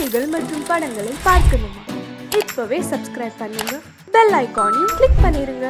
செய்திகள் மற்றும் படங்களை பார்க்கணுமா? இப்பவே சப்ஸ்கிரைப் பண்ணுங்க, பெல் ஐகானையும் கிளிக் பண்ணிருங்க.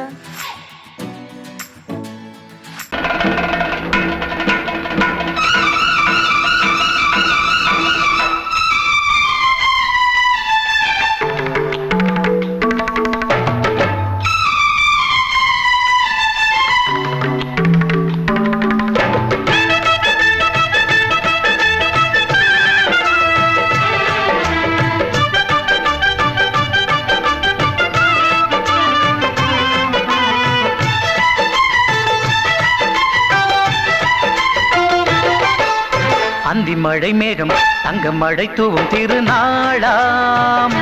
அந்தி மழை மேகம் தங்க மழை தூவும் திருநாளாம்,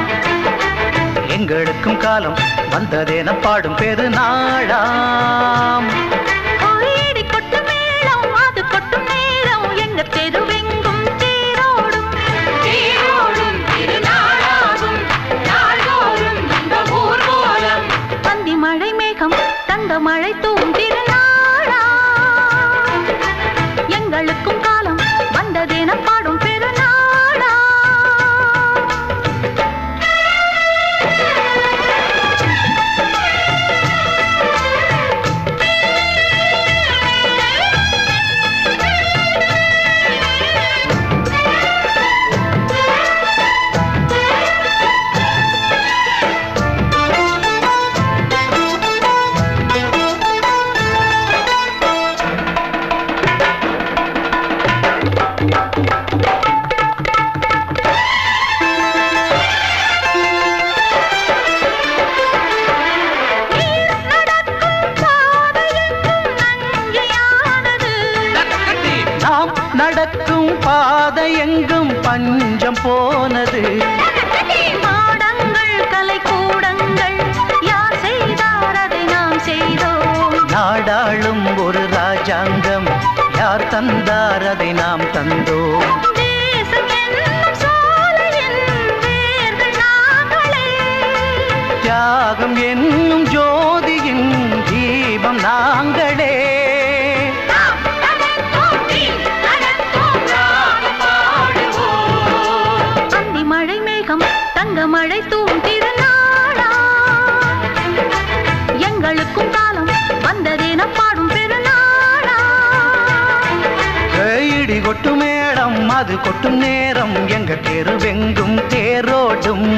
எங்களுக்கும் காலம் வந்ததென பாடும் பெருநாளாம். மழை மேகம் தங்க மழை தூவும் திருநாளா, எங்களுக்கும் காலம் வந்ததென பாடும் பெருநாளா. நடக்கும் பாதை எங்கும் பஞ்சம் போனது. மாடங்கள் கலை கூடங்கள் யார் செய்தார் அதை நாம் செய்தோம். நாடாளும் ஒரு ராஜாங்கம் யார் தந்தார் அதை நாம் தந்தோம். தேசம் என்னும் சோலையின் வேர்கள் நாங்களே, தியாகம் என்னும் ஜோதியின் தீபம் நாங்களே. தங்க மழை தூவும் திருநாளா, எங்களுக்கும் காலம் வந்ததென பாடும் பெருநாளா. இடி கொட்டும் மேடம் அது கொட்டும் நேரம், எங்க தெருவெங்கும் தேரோடும்.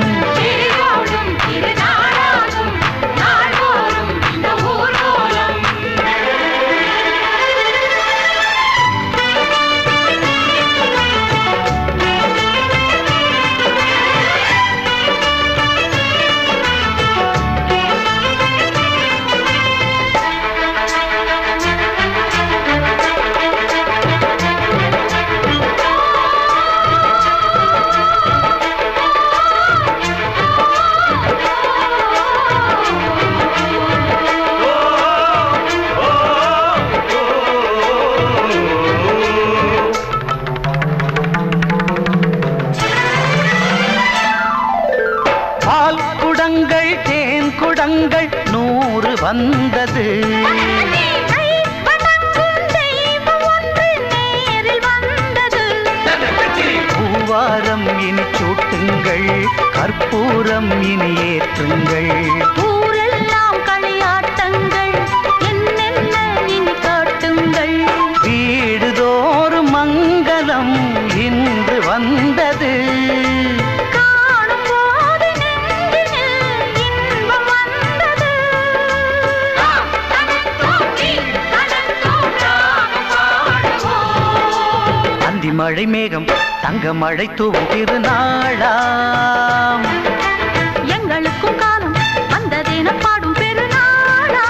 பால் குடங்கள் தேன் குடங்கள் 100 வந்தது. பூவாரம் இனி சூட்டுங்கள், கற்பூரம் இனி ஏற்றுங்கள். ஊரெல்லாம் களியாட்டங்கள் என்னென்ன இனி காட்டுங்கள். வீடுதோறும் மங்களம் இன்று வந்தது. அந்தி மழை மேகம் தங்க மழை தூவும் திருநாளாம், எங்களுக்கும் காலம் வந்ததென பாடும் பெருநாளா.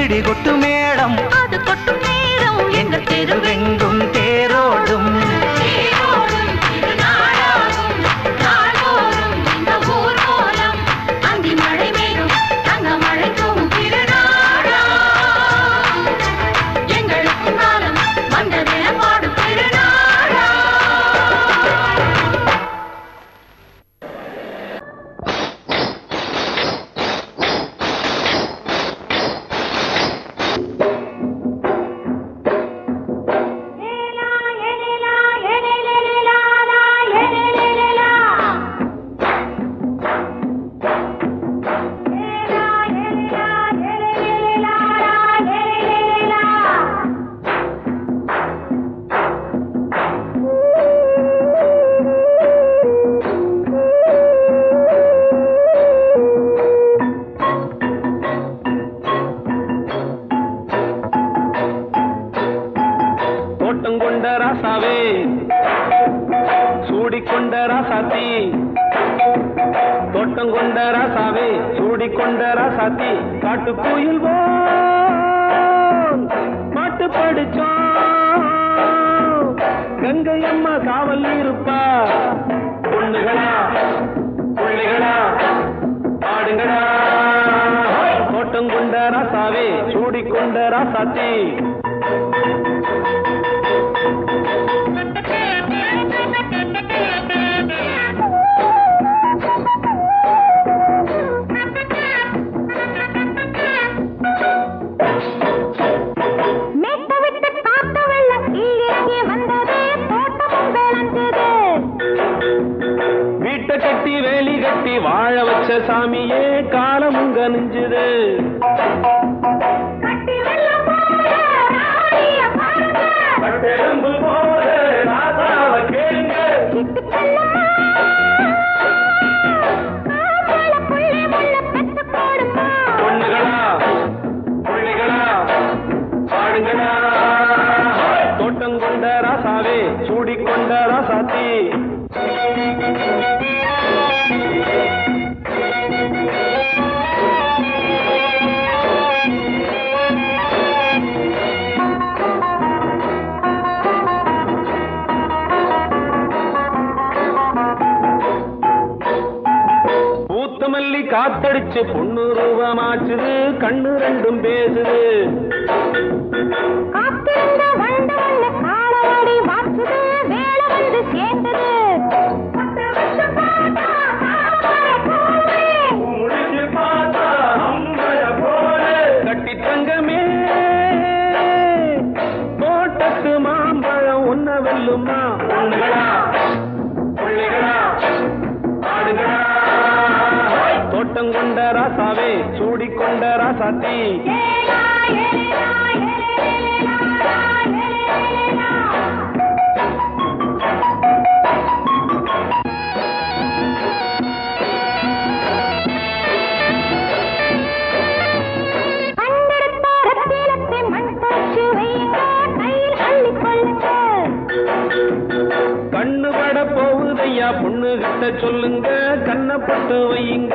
இடி கொட்டு மேடம் அது கொட்டும் நேரம், எங்கள் தெருவெங்கும் தேரோடும். அந்தி மழை மேகம் தங்க மழை தூவும் திருநாளா, எங்களுக்கும் காலம் வந்ததென பாடும் பெருநாளா. கொண்ட ராசாத்தி தோட்டம் கொண்ட ராசாவே சூடி கொண்ட ராசாத்தி காட்டு கோயில் பாட்டு படிச்சோம் கங்கை அம்மா காவல் இருப்பா பொண்ணுகளா பிள்ளைகளா ஆடுங்களா தோட்டம் கொண்ட ராசாவே சூடி கொண்ட ராசாத்தி கட்டி வேலி கட்டி வாழ வச்ச சாமியே காலமுங்க நெஞ்சுது பொண்ணுகளா பிள்ளைகளா ஆடுங்களா தோட்டம் கொண்ட ராசாவே சூடி கொண்ட ராசாத்தி பூத்தமல்லி காத்தடிச்சு பொண்ணு ரூபமாச்சுது கண்ணு ரெண்டும் பேசுது கட்டி தங்கமே தோட்டத்து மாம்பழம் உன்ன வெல்லுமா பொண்ணுகளா பிள்ளைகளா ஆடுகளா தோட்டம் கொண்ட ராசாவே சூடி கொண்ட ராசாத்தி கண்ணு பட போகுதையா பொண்ணு கிட்ட சொல்லுங்க கண்ணப்பட்டு வையுங்க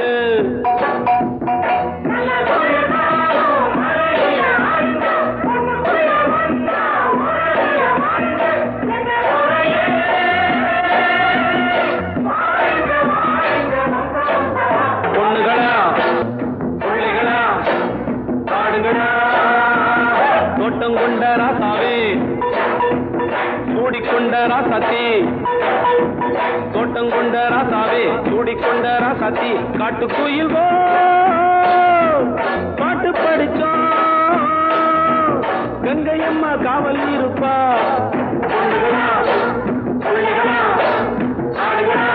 பொண்ணுகளா பிள்ளைகளா ஆடுங்களா தோட்டம் கொண்ட ராசாவே சூடிக்கொண்ட ராசாத்தி தோட்டம் கொண்ட ராசாவே சூடிக்கொண்ட ராசாத்தி காட்டு கோயில் பாட்டு படிச்சோம் கங்கை அம்மா காவல் இருப்பா பொண்ணுகளா பிள்ளைகளா ஆடுகளா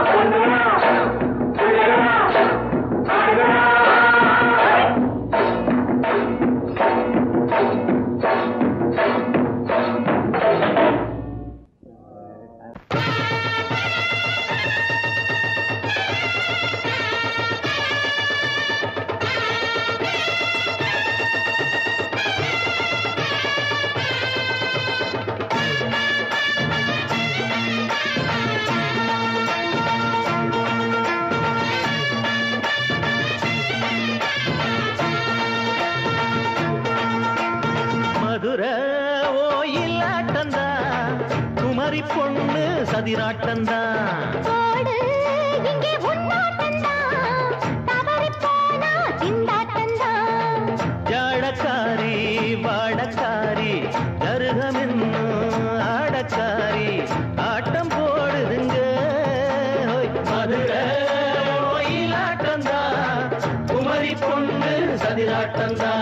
பொண்ணுகளா பிள்ளைகளா ஆடுகளா மதுரை ஓயிலாட்டந்தா குமரி பொண்ணு சதிராட்டந்தா ஜாடக்காரி வாடக்காரி தருகமென்னு ஆடக்காரி ஆட்டம் போடுதுங்க மதுரை ஓயிலாட்டந்தா குமரி பொண்ணு சதிராட்டந்தா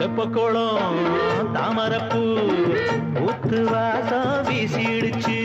தெப்பக்குளம் தாமரப்பூ ஊத்து வாசம் வீசிடுச்சு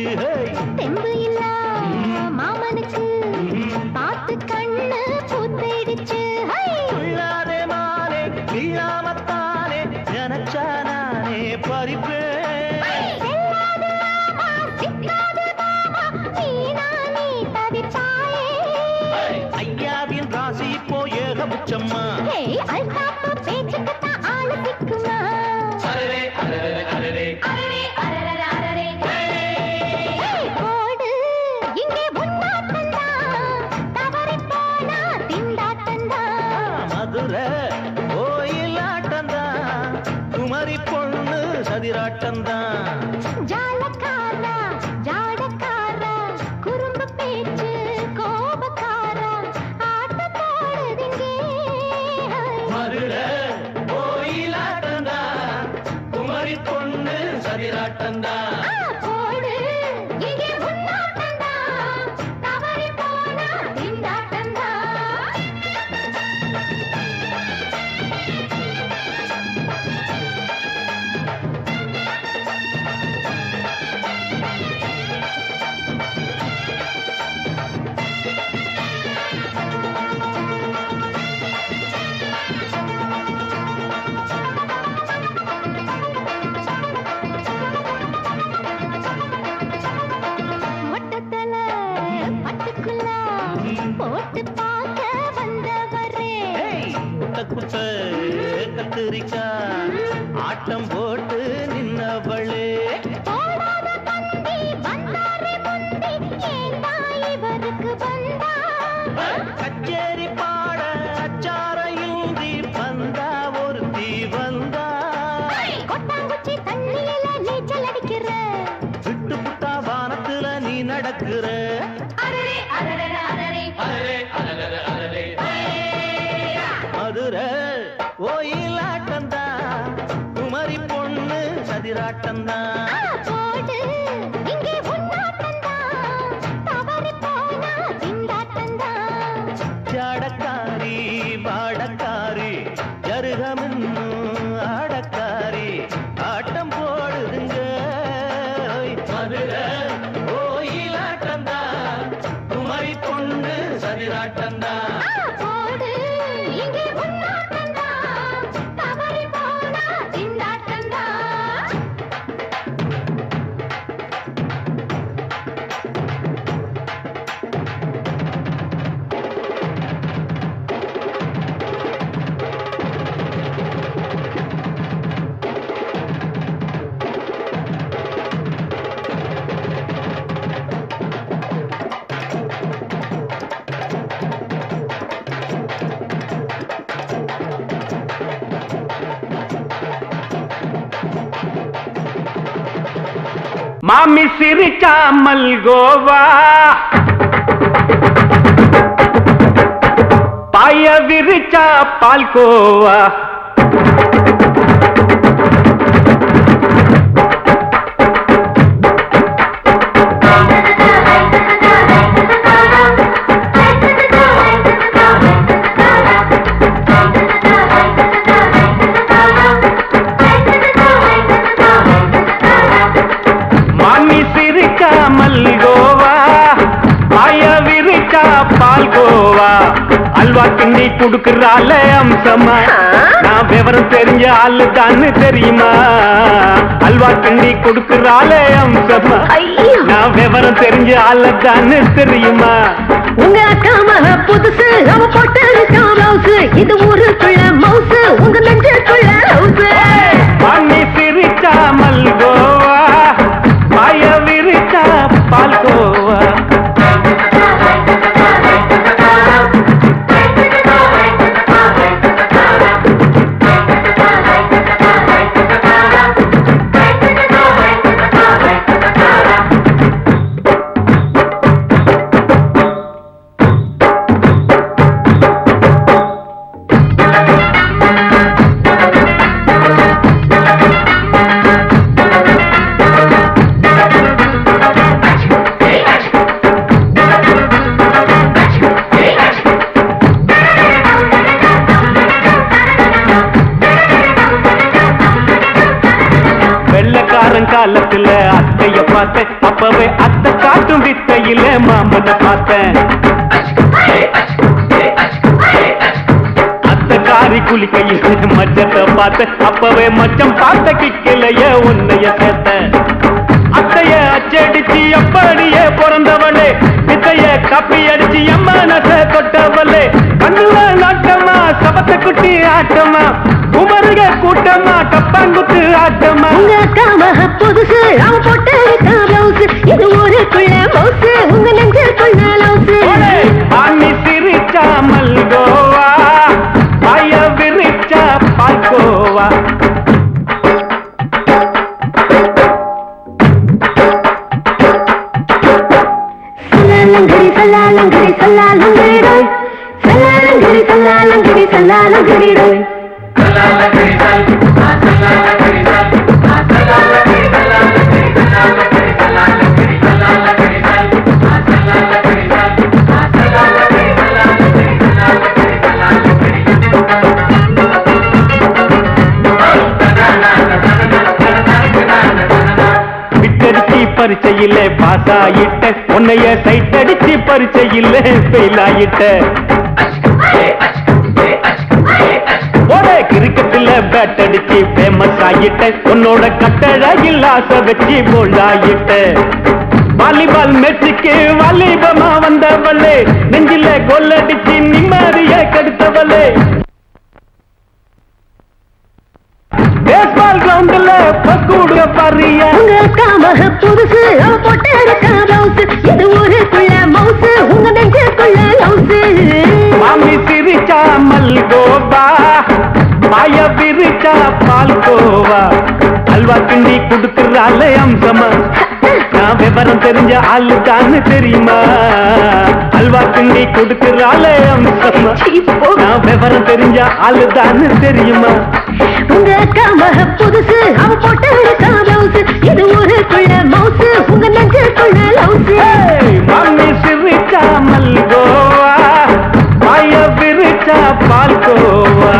கத்திரிக்கா ஆட்டம் போட்டு நின்னவளே கச்சேரி பாட அச்சார இந்தி வந்தா ஒருத்தி வந்தா விட்டு புட்டா வானத்துல நீ நடக்கிற மதுரை ஓயிலாட்டந்தா குமரி பொண்ணு சதிராட்டந்தா ஜாடக்காரி பாடக்காரி ஜருகமின்னு ஆடக்காரி ஆட்டம் போடுதுங்க மதுரை ஓயிலாட்டந்தா குமரி பொண்ணு சதிராட்டந்தா மாமி சிரிச்சா மல்கோவா பாய விரிச்சா பால்கோவா பால்கோவா அல்வா கிண்டி குடுக்கறால அம்சமா நான் விவரம் தெரிஞ்ச ஆளு தான்னு தெரியுமா அல்வா கிண்டி குடுக்கறால அம்சமா நான் விவரம் தெரிஞ்ச ஆளு தான்னு தெரியுமா உங்க அக்கா மக புதுசு அவ போட்டு ப்ளவுஸ் இது ஊருக்குள்ள மவுசு உங்க நெஞ்சுக்குள்ள ஹவுஸ் பண்ணி சிரிச்சா மல்கோவா பாய விரிச்சா பால்கோவா காலத்துல அத்தைய பார்த்தேன் அப்பவே அத்தை காட்டும் வித்தையில மாமனை பார்த்தேன் அத்தை காரி குளிக்கையில மச்சத்தை பார்த்தேன் அப்பவே மச்சம் பார்த்த கிக்கலைய உன்னைய சேர்த்த அத்தைய அச்சடிச்சு அப்படியே பிறந்தவளே வித்தைய கப்பி அடிச்சு எம்மனச தொட்டவளே கண்ணுல நாட்டமா சபத்த குட்டி ஆட்டமா குமருக கூட்டமா கப்பாங்குத்து ஆட்டமா உங்க அக்கா மக புதுசு அவ போட்டு ப்ளவுஸ் இது ஊருக்குள்ள மவுசு உங்க நெஞ்சுக்குள்ள லவுஸ் பாணி சிரிச்சா மல்கோவா பாய விரிச்சா பால்கோவா சல்லாலங்கடி சல்லாலங்கடி சல்லாலங்கடி சல்லாலங்கடி சல்லாலங்கடி சல்லாலங்கடி பரீட்சையில பாஸ் ஆயிட்ட உன்னைய சைட் அடிச்சு பரீட்சையில ஃபெயில் ஆயிட்ட கிரிக்கெட்ல பேட் அடிச்சு ஃபேமஸ் ஆயிட்ட உன்னோட கட்டழகில் ஆசை வச்சு போல்ட் ஆயிட்ட வாலிபால் மேட்சுக்கு வாலிபமா வந்தவளே நெஞ்சில கோல் அடிச்சு நிம்மதிய கெடுத்தவளே பேஸ்பால் கிரவுண்ட்ல பக்கூட பாரியா உங்க காமக புதுசு அவ போட்டு இருக்கா பிளவுஸ் இது ஊருக்குள்ள மவுசு உங்க நெஞ்சுக்குள்ள லவுசு மாமி சிரிச்சா மல்கோவா மாய விரிச்சா பால்கோவா அல்வா கிண்டி குடுக்கறால அம்சமா நான் விவரம் தெரிஞ்ச ஆளு தான்னு தெரியுமா அல்வா கிண்டி குடுக்கறால அம்சமா நான் விவரம் தெரிஞ்ச ஆளு தான்னு தெரியுமா உங்க காமக புதுசு அவ போட்டு இருக்கா பிளவுஸ் இது ஊருக்குள்ள மவுசு உங்க நெஞ்சுக்குள்ள லவுசு மாமி சிரிச்சா மல்கோவா மாய விரிச்சா பால்கோவா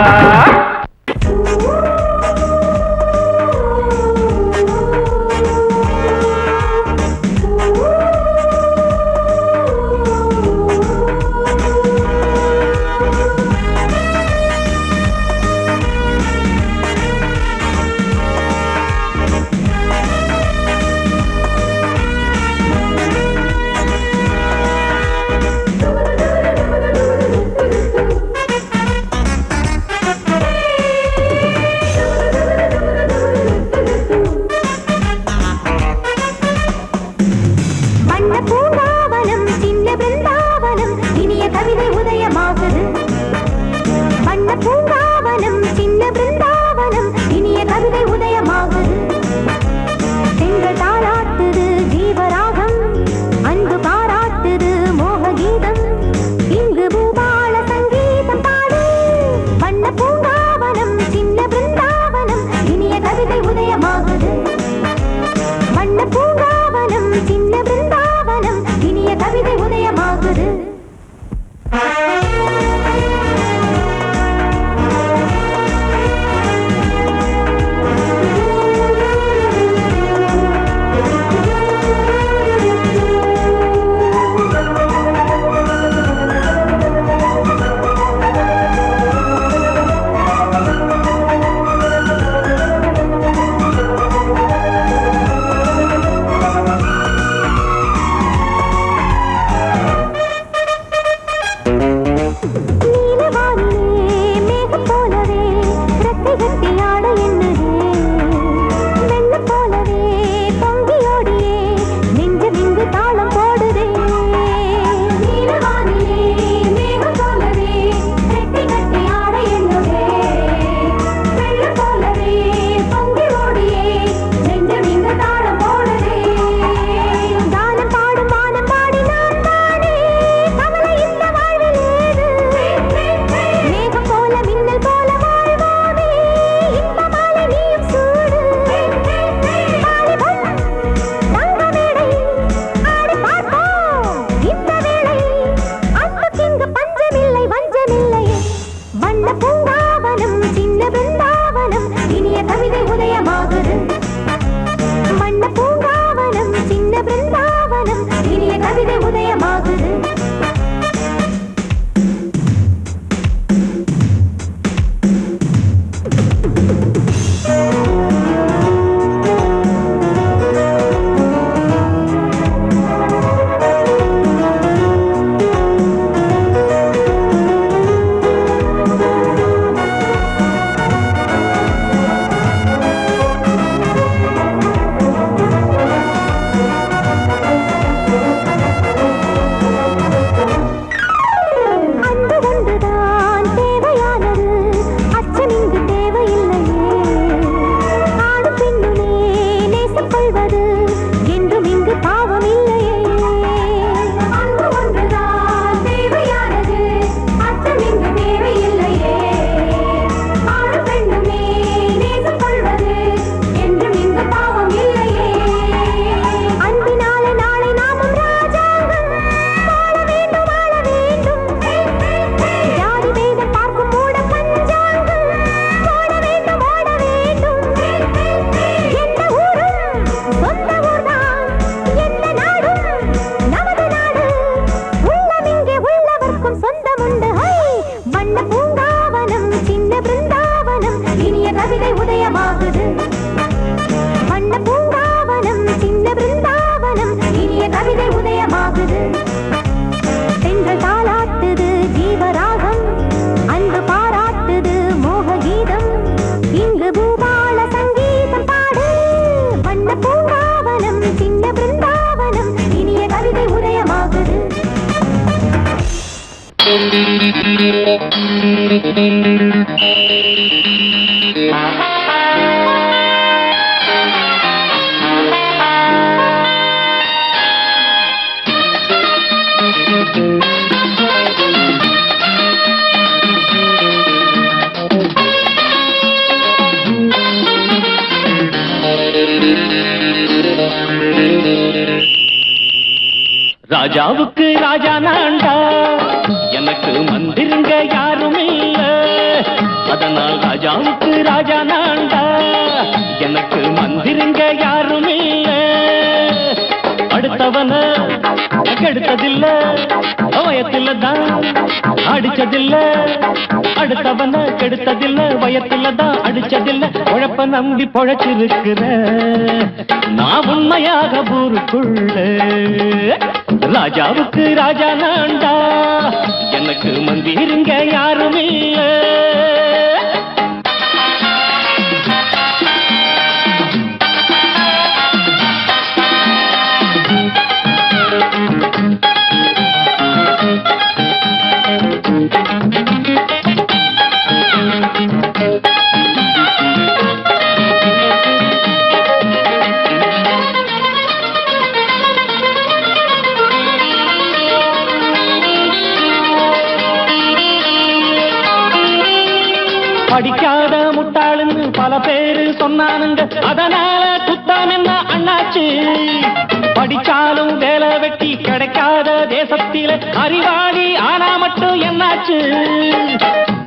ராஜாவுக்கு ராஜா நான்டா, எனக்கு மந்திருங்க யாரும் இல்ல. அதனால் ராஜாவுக்கு ராஜா நான்டா, எனக்கு மந்திருங்க யாரும் இல்ல. அடுத்தவன கெடுத்ததில்ல, வயத்தில தான் அடிச்சதில்ல. அடுத்தவன கெடுத்ததில்ல, வயத்தில தான் அடிச்சதில்ல. உழப்ப நம்பி பொழைச்சிருக்கிற நான் உண்மையாக ஊருக்குள்ள. ராஜாவுக்கு ராஜா நான்டா, எனக்கு மந்திருங்க யாரும் இல்ல. படிக்காத முட்டாளுன்னு பல பேரு சொன்னானுங்க, அதனால குத்தம் என்ன அண்ணாச்சு. படிச்சாலும் வேலை வெட்டி கிடைக்காத தேசத்தில அறிவாளி ஆனா மட்டும் என்னாச்சு.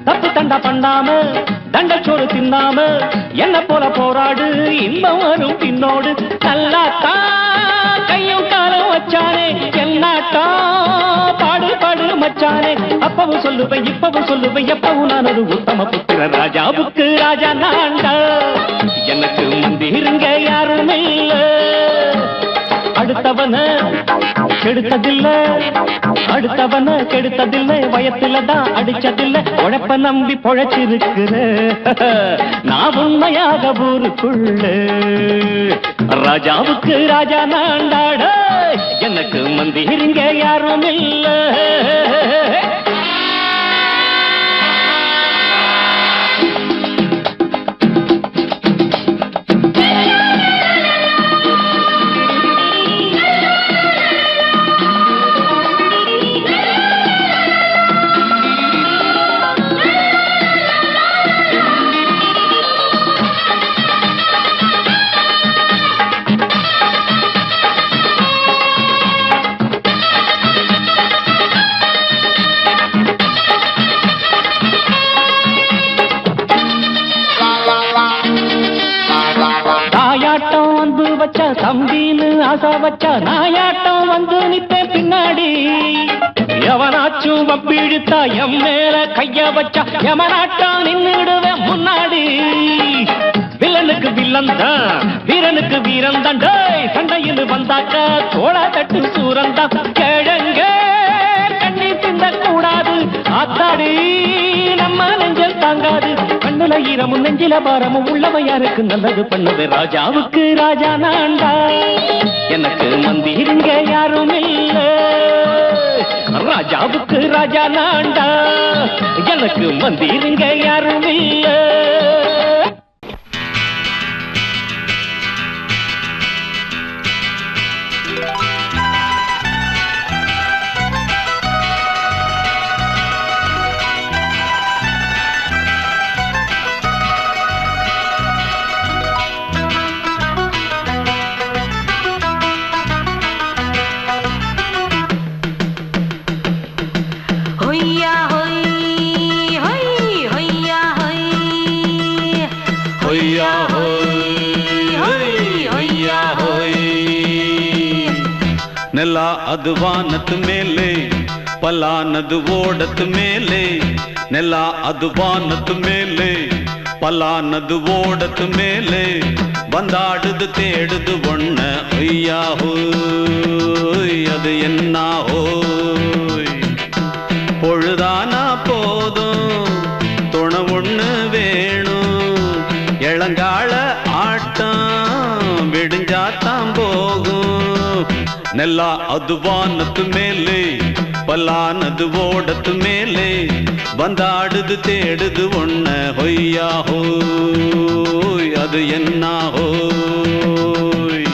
தப்பு தண்டா பண்ணாம தண்டச்சோறு தின்னாம என்ன போல போராடு, இன்பம் வரும் பின்னோடு. நல்லாத்தான் கையும் காலம் வச்சானே, என்னாட்டா பாடு பாடு மச்சானே. அப்பவும் சொல்லுவேன் இப்பவும் சொல்லுவேன், எப்பவும் நான் ஒரு உத்தம புத்திர. ராஜாவுக்கு ராஜா நான்டா, எனக்கு மந்திருங்க யாரும் இல்ல. அடுத்தவன கெடுத்ததில்ல, அடுத்தவன கெடுத்ததில்லை, வயத்தில தான் அடிச்சதில்ல. உழைப்ப நம்பி பொழைச்சிருக்கிற நான் உண்மையாக ஊருக்குள்ள. ராஜாவுக்கு ராஜா நான்டாட, எனக்கு மந்திருங்க யாரும் இல்ல. தம்பின்னு ஆசா வச்சா நாயாட்டம் வந்து நிப்பேன் பின்னாடி. எவனாச்சும் வப்பிழுத்தா எம் மேல கைய வச்சா எவனாட்டம் நின்னுடுவேன் முன்னாடி. வில்லனுக்கு வில்லன் தான், வீரனுக்கு வீரன் தான். சண்டையில் வந்தாக்கா தோளா தட்டு சூரன் தான். கிழங்க கண்ணி திந்த கூடாது, ஆத்தாடி நம்ம நெஞ்சல் தாங்காது. கண்ணுல ஈரமும் நெஞ்சில பாரமும் உள்ளவன் யாருக்கு நல்லது பண்ணுது. ராஜாவுக்கு ராஜா நான்டா, எனக்கு மந்திருங்க யாரும் இல்ல. ராஜாவுக்கு ராஜா நான்டா, எனக்கு மந்திருங்க யாரும் இல்ல. ನೆಲ ಅದು ವಾನದ ಮೇಲೆ, ಪಲಾನದು ಓಡದ ಮೇಲೆ. ನೆಲ ಅದು ವಾನದ ಮೇಲೆ, ಪಲಾನದು ಓಡದ ಮೇಲೆ. ಬಂದಾಡುದು தேடுது ஒண்ண ஐயா ஹோய், அது என்ன ஹோய். பொழுதானா போதும் துணை ஒண்ணு வேணும். இளங்கால ஆட்டம் விடிஞ்சாத்தான் போகும். ನೆಲ ಅದು ವಾನದ ಮೇಲೆ, பல்லானது ஓடத்து மேலே வந்தாடுது தேடுது ஒன்ன ஹொய்யா ஹோய் அது என்ன ஹோய்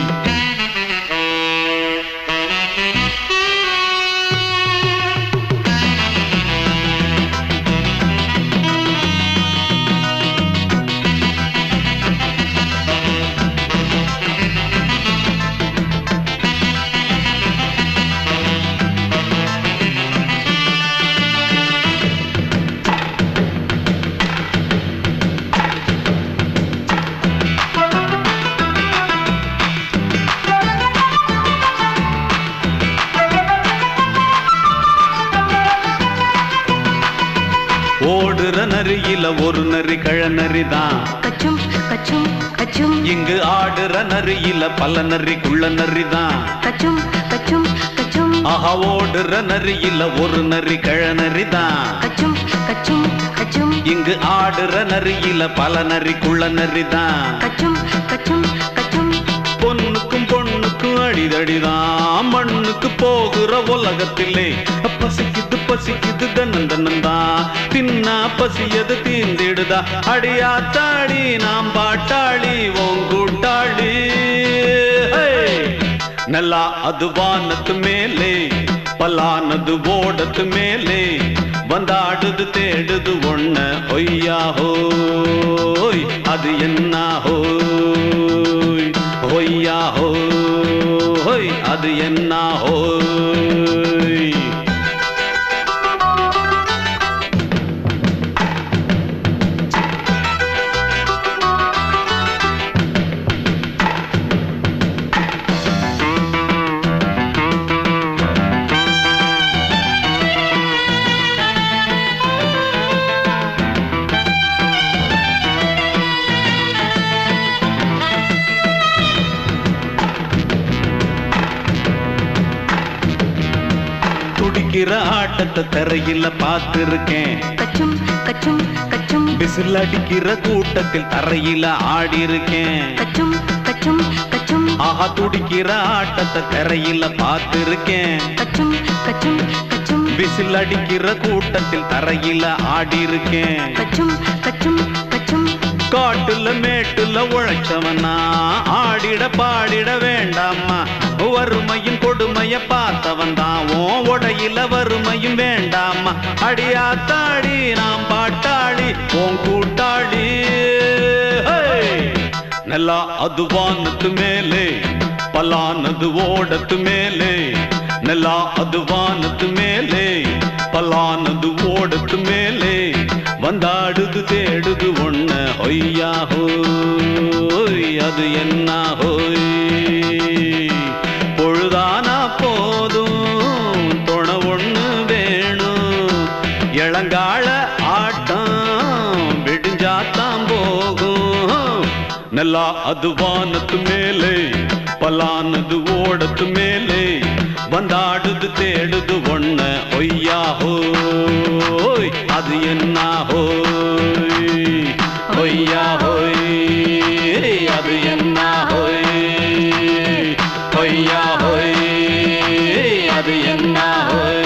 ஓடுற நரியில ஒரு நரி கழநரிதான் கச்சும் கச்சும் கச்சும் இங்கு ஆடுற நரியில பல நரிக்குள்ள நரிதான் கச்சும் கச்சும் கச்சும் ஆஹா ஓடுற நரியில ஒரு நரி கழநரிதான் கச்சும் கச்சும் கச்சும் இங்கு ஆடுற நரியில பல நரிக்குள்ள நரிதான் கச்சும் கச்சும் கச்சும் பொண்ணுக்கும் பொண்ணுக்கும் அடிதடிதான் மண்ணுக்கு போகிற உலகத்திலே பசிக்குது பசிக்குது தன்னந்தனந்தான் தின்னா பசியது தீந்திடுதா அடியாத்தாடி நாம் பாட்டாளி ஓங்கூட்டாளி நல்லா அது வானத்து மேலே பல்லானது ஓடத்து மேலே வந்தாடுது தேடுது ஒன்ன ஒய்யா ஹோய் அது என்ன ஹோய் ஒய்யா ஹோய் அது என்ன ஹோய் துடிக்கிற ஆட்டத்தை தரையில பார்த்திருக்கேன் கச்சும் கச்சும் கச்சும் விசில் அடிக்கிற கூட்டத்தில் தரையில ஆடி இருக்கேன் கச்சும் கச்சும் கச்சும் ஆஹா துடிக்கிற ஆட்டத்தை தரையில பார்த்திருக்கேன் கச்சும் கச்சும் கச்சும் விசில் அடிக்கிற கூட்டத்தில் தரையில ஆடி இருக்கேன் கச்சும் கச்சும் கச்சும் காட்டுல மேட்டுல உழைச்சவனா ஆடிட பாடிட வேண்டாமா வறுமையும் கொடுமைய பார்த்தவன் தான் உடையில வறுமையும் வேண்டாமா அடியாத்தாடி நாம் பாட்டாளி ஓன் கூட்டாளி நல்லா அது வானத்து மேலே பல்லானது ஓடத்து மேலே நல்லா அது வானத்து மேலே பல்லானது ஓடத்து மேலே வந்தாடுது தேடுது ஒன்ன ஒய்யா ஹோய் அது என்ன ஹோய் பொழுதானா போதும் தொண ஒண்ணு வேணும் இளங்கால ஆட்டம் விடிஞ்சாத்தான் போகும் நல்லா அது வானத்து மேலே பல்லானது ஓடத்து மேலே வந்தாடுது தேடுது ஒன்ன ஒய்யா ஹோய் அது என்ன ஹோய் ஒய்யா ஹோய் அது என்ன ஹோய் ஒய்யா ஹோய் அது என்ன ஹோய்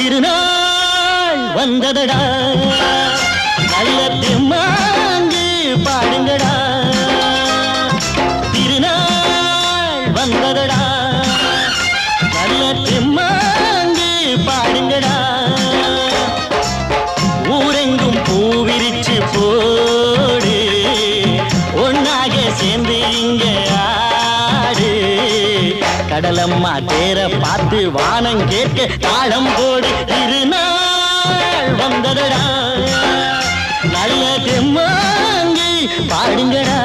திருநாள் வந்ததடா நல்ல தெம்மாங்கு பாடுங்கடா திருநாள் வந்ததடா நல்ல தெம்மாங்கு பாடுங்கடா ஊரெங்கும் பூவிரிச்சு போடு ஒன்னாக சேர்ந்து இங்க ஆடு கடலம்மா தேர பார்த்து வானம் கேட்க தாளம் போடு திருநாள் வந்ததடா நல்ல தெம்மாங்கி பாடுங்கடா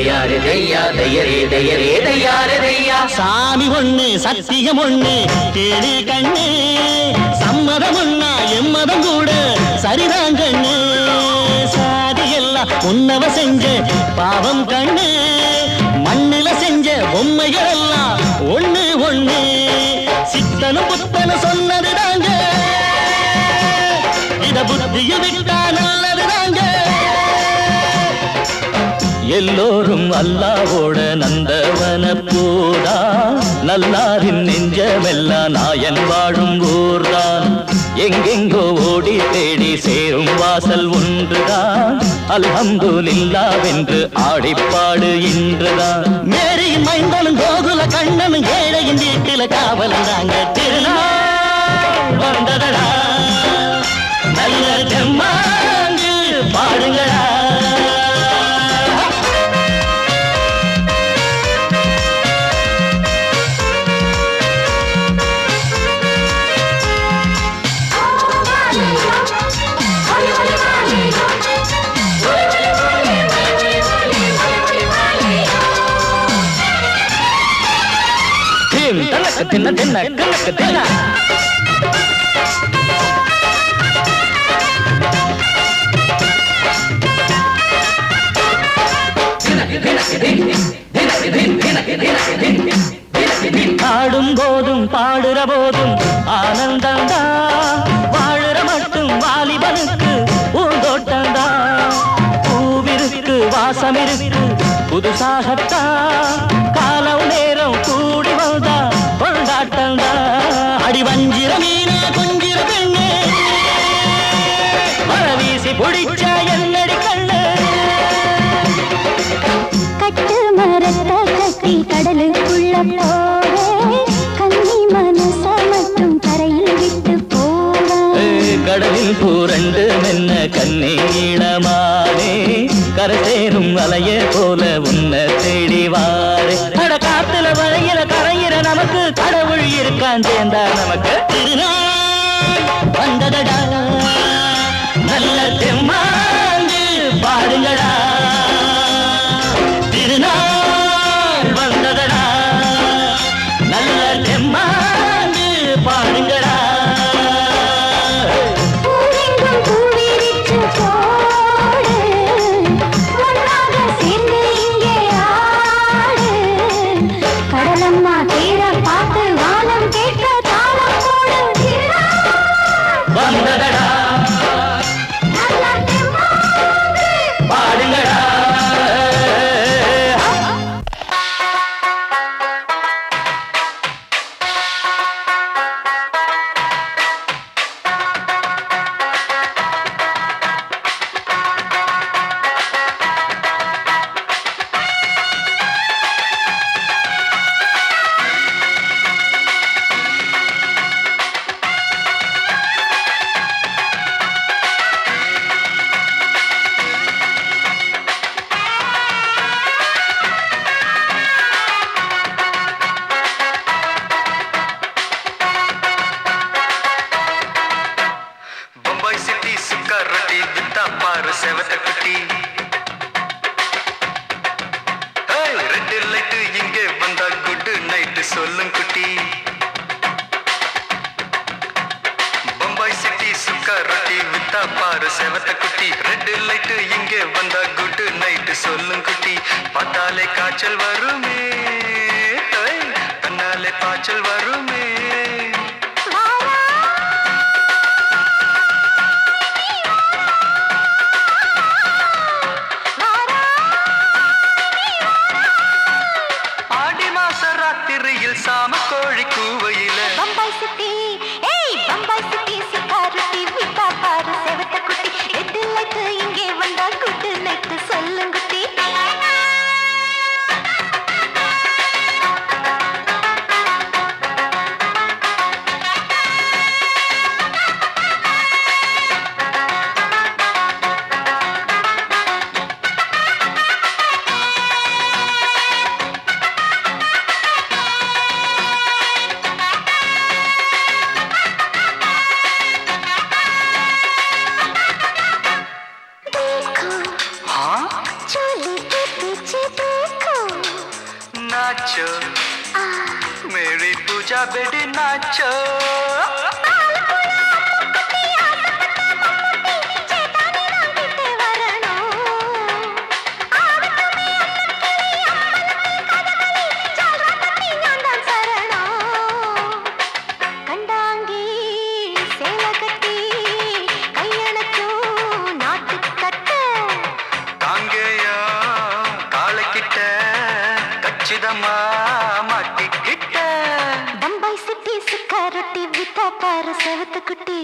தையாரே தையா தையரே தையரே தையாரே தையா. சாமி ஒண்ணு சத்தியம் ஒண்ணு கேடு கண்ணு, சம்மதம் ஒண்ணா எம்மதம் கூட சரிதான் கண்ணு. சாதி எல்லாம் உன்னவ செஞ்ச பாவம் கண்ணு, மண்ணில செஞ்ச பொம்மைகள் எல்லாம் ஒண்ணு ஒண்ணு. சித்தனும் புத்தனும் சொன்னது தாங்க, இத புத்திய விட்டா நல்லது தாங்க. எல்லோரும் அல்லாவோட நந்தவன பூதா, நல்லாரின் நெஞ்சமெல்லாம் நாயன் வாழும் ஊர்தான். எங்கெங்கோ ஓடி தேடி சேரும் வாசல் ஒன்றுதான், அல்ஹம்துலில்லாஹ்வென்று ஆடிப்பாடு இன்றுதான். மேரியின் மைந்தனும் கோகுல கண்ணனும் ஏழையின் வீட்டில காவலம் தாங்க. திருநாள் வந்ததடா, நல்ல தெம்மாங்கு பாடுங்களா. தின்ன தின்ன கணக்கு தின்ன ஆடும் போதும் பாடுற போதும் ஆனந்தந்தா, வாழுற மட்டும் வாலிபனுக்கு பூந்தோட்டந்தா. பூவிருக்கு வாசம் இருக்கு புதுசாகத்தான், காலம் நேரம் கூடி வந்தா கொண்டாட்டந்தா. அடி வஞ்சிர மீனே கொஞ்சிர பெண்ணே, மழ வீசி பிடிச்ச என்னடி கண்ணு. கட்டு மரத்த கட்டி கடலுக்குள்ள போவே, கன்னி மனச மட்டும் கரையில் விட்டு போவே. கடலில் பூரண்டு மென்ன கண்ணீளமானே, கரை சேரும் அலைய போல உன்னை தேடி வாரே. அட காத்துல வளையில கரையிற நமக்கு கடவுள் இருக்கான் சேர்ந்தா நமக்கு. திருநாள் வந்ததடா, நல்ல தெம்மாங்கு பாடுங்கடா. திருநாள் வந்ததடா, நல்ல தெம்மாங்கு பாடுங்கடா. பூவெங்கும் பூவிரிச்சு போடு, ஒன்றாக சேர்ந்து இங்கே ஆடு. கடலம்மா தேர பார்த்து வானம் கேட்க தாளம் போடு. வந்ததடா, நல்ல தெம்மாங்கு பாடுங்கடா. பம்பாய் சிட்டி சுக்கா ரொட்டி வித்தா பாரு செவத்த குட்டி. ரெட் லைட்டு இங்கே வந்தா குட் நைட்டு சொல்லும் குட்டி. பம்பாய் சிட்டி சுக்கா ரொட்டி வித்தா பாரு செவத்த குட்டி. ரெட் லைட்டு இங்கே வந்தா குட் நைட்டு சொல்லும் குட்டி. பார்த்தாலே காய்ச்சல் வருமே, தன்னாலே பாய்ச்சல் வருமே. ஆடி மாச ராத்திரியில் சாம கோழி கூவையில பம்பாய் சிட்டி, ஏய் பம்பாய் சிட்டி சிக்காருட்டி விட்டா பாரு செவத்த குட்டி. எட்டு லைட்டு இங்கே வந்தா குட்டு நைட்டு சொல்லுங்குட்டி. नाचो मेरी पूजा बेटी नाचो बम्बई सिटी सुक्का रोटी विता पार सेवत कुटी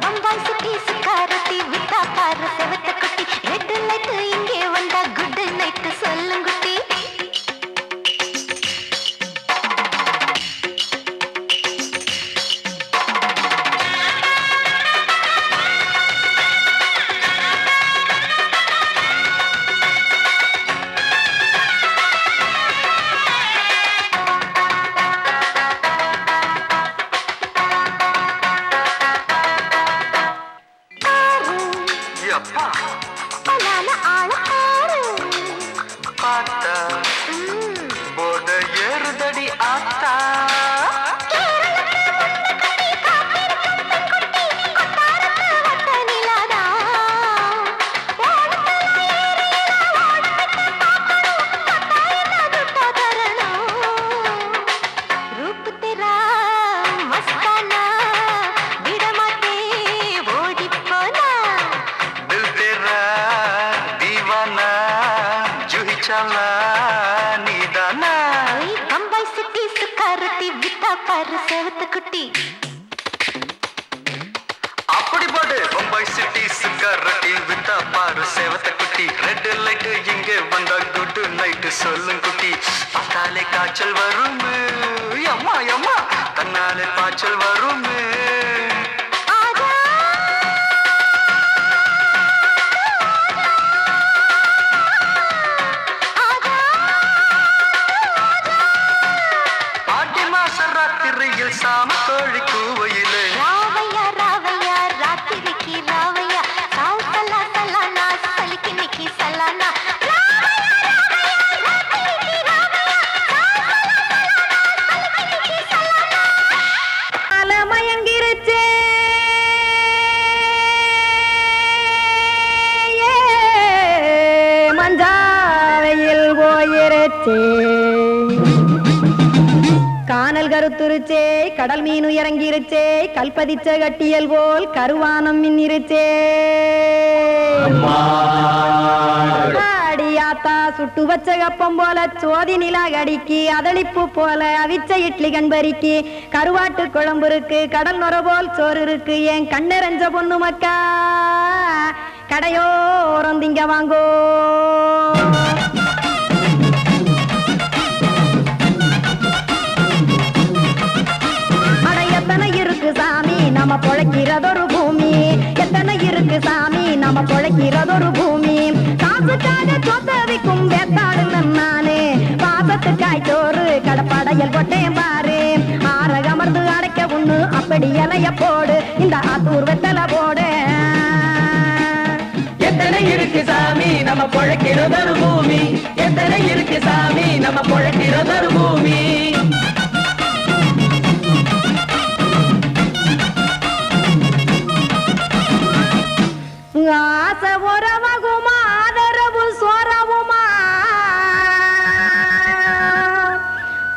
बम्बई सिटी सुक्का रोटी विता पार सेवत कुटी रेड लाइट इंगे वंदा गुड नाइट सोल्लुंगुटी बम्बई सिटी सुक्का रोटी विता पार सेवत कुटी அப்படி போடு பம்பாய் சிட்டி சுக்கா ரொட்டி வித்தா பாரு சேவத்த குட்டி ரெட் லைட் இங்கே வந்தா குட் நைட் சொல்லும் குட்டி பார்த்தாலே காய்ச்சல் வரும் அம்மா அம்மா தன்னாலே பாய்ச்சல் வரும் ஆடி மாச ராத்திரியில் சாம கோழி கூவையிலே ராவையா ராவையா ராத்திரிக்கு ராவையா சால் சலா சலானா சலிக்கு நிக்கி சலானா மயங்கிருச்சே மஞ்சாவையில் போயிருச்சே கானல் கருத்துருச்சே கடல் மீன் இறங்கிருச்சே கல்பதிச்ச கட்டியல் போல் கருவானம் மின்னிருச்சே ஆடியாத்தா சுட்டு வச்ச கப்பம் போல சோதி நிலா கடிக்கு அதளிப்பு போல அவிச்ச இட்லி கண்பறிக்கு கருவாட்டு குழம்பு இருக்கு கடல் நுர போல் சோறு இருக்கு என் கண்ணெரஞ்ச பொண்ணு மக்கா கடையோரம் திங்க வாங்கோ எத்தனை இருக்கு சாமி நம்ம பொழைக்கிறதொரு பூமி எத்தனை இருக்கு சாமி நம்ம பொழைக்கிறதொரு பூமி காசுக்காக சொத்தவிக்கும் வேத்தாடு நானு பாசத்துக்காய் சோறு கடப்படையல் கொட்டேன் பாரு ஆரகமர்ந்து அடைக்க ஒண்ணு அப்படி இலைய போடு இந்த ஆத்தூர் வெத்தலை போடு எத்தனை இருக்கு சாமி நம்ம பொழைக்கிறதொரு பூமி எத்தனை இருக்கு சாமி நம்ம பொழைக்கிறதொரு பூமி ஆசை உறவகுமா ஆதரவு சோரவுமா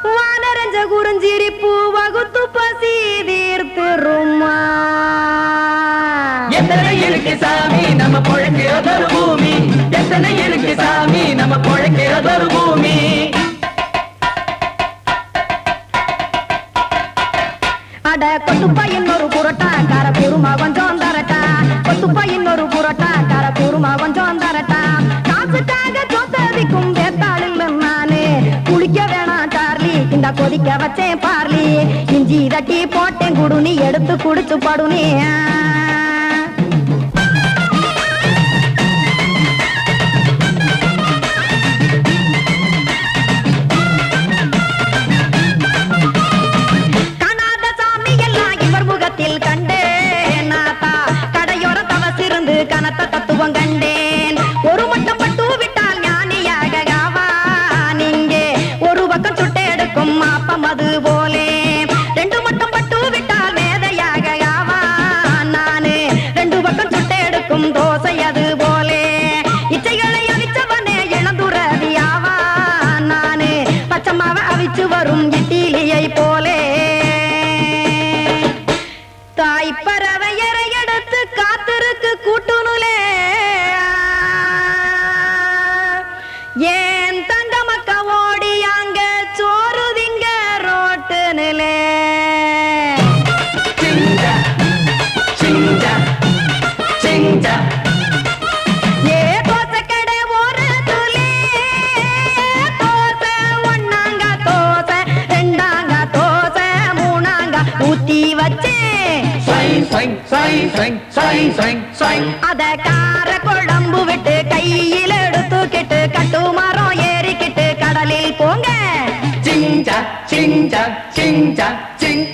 வானரஞ்ச குறிஞ்சிரிப்பு வகுத்து பசி தீர்த்துருமா எத்தனை இருக்கு சாமி நம்ம பொழைக்கிறதொரு பூமி எத்தனை இருக்கு சாமி நம்ம பொழைக்கிறதொரு பூமி அட கொத்துப்பா இன்னொரு புரோட்டா கார குருமா கொஞ்சம் தரட்டா கொத்துப்பா இன்னொரு புரோட்டா கார குருமா கொஞ்சம் தரட்டா காசுக்காக சொத்ததிக்கும் வேத்தாளில் நானு குளிக்க வேணாம் சார்லி இந்த கொதிக்க வச்சேன் பார்லி இஞ்சி தட்டி போட்டேன் குடுனி எடுத்து குடிச்சு படுனி கண்டேன் நாத்தா கடையோர தவசிருந்து கனத்த தத்துவம் கண்டேன் ஒரு மட்டம் பட்டு விட்டால் ஞானியாக ஊத்தி வச்சேன் அத கார குழம்பு விட்டு கையில் எடுத்துக்கிட்டு கட்டு மரம் ஏறிக்கிட்டு கடலில் போங்க சிங் சிங் சிங்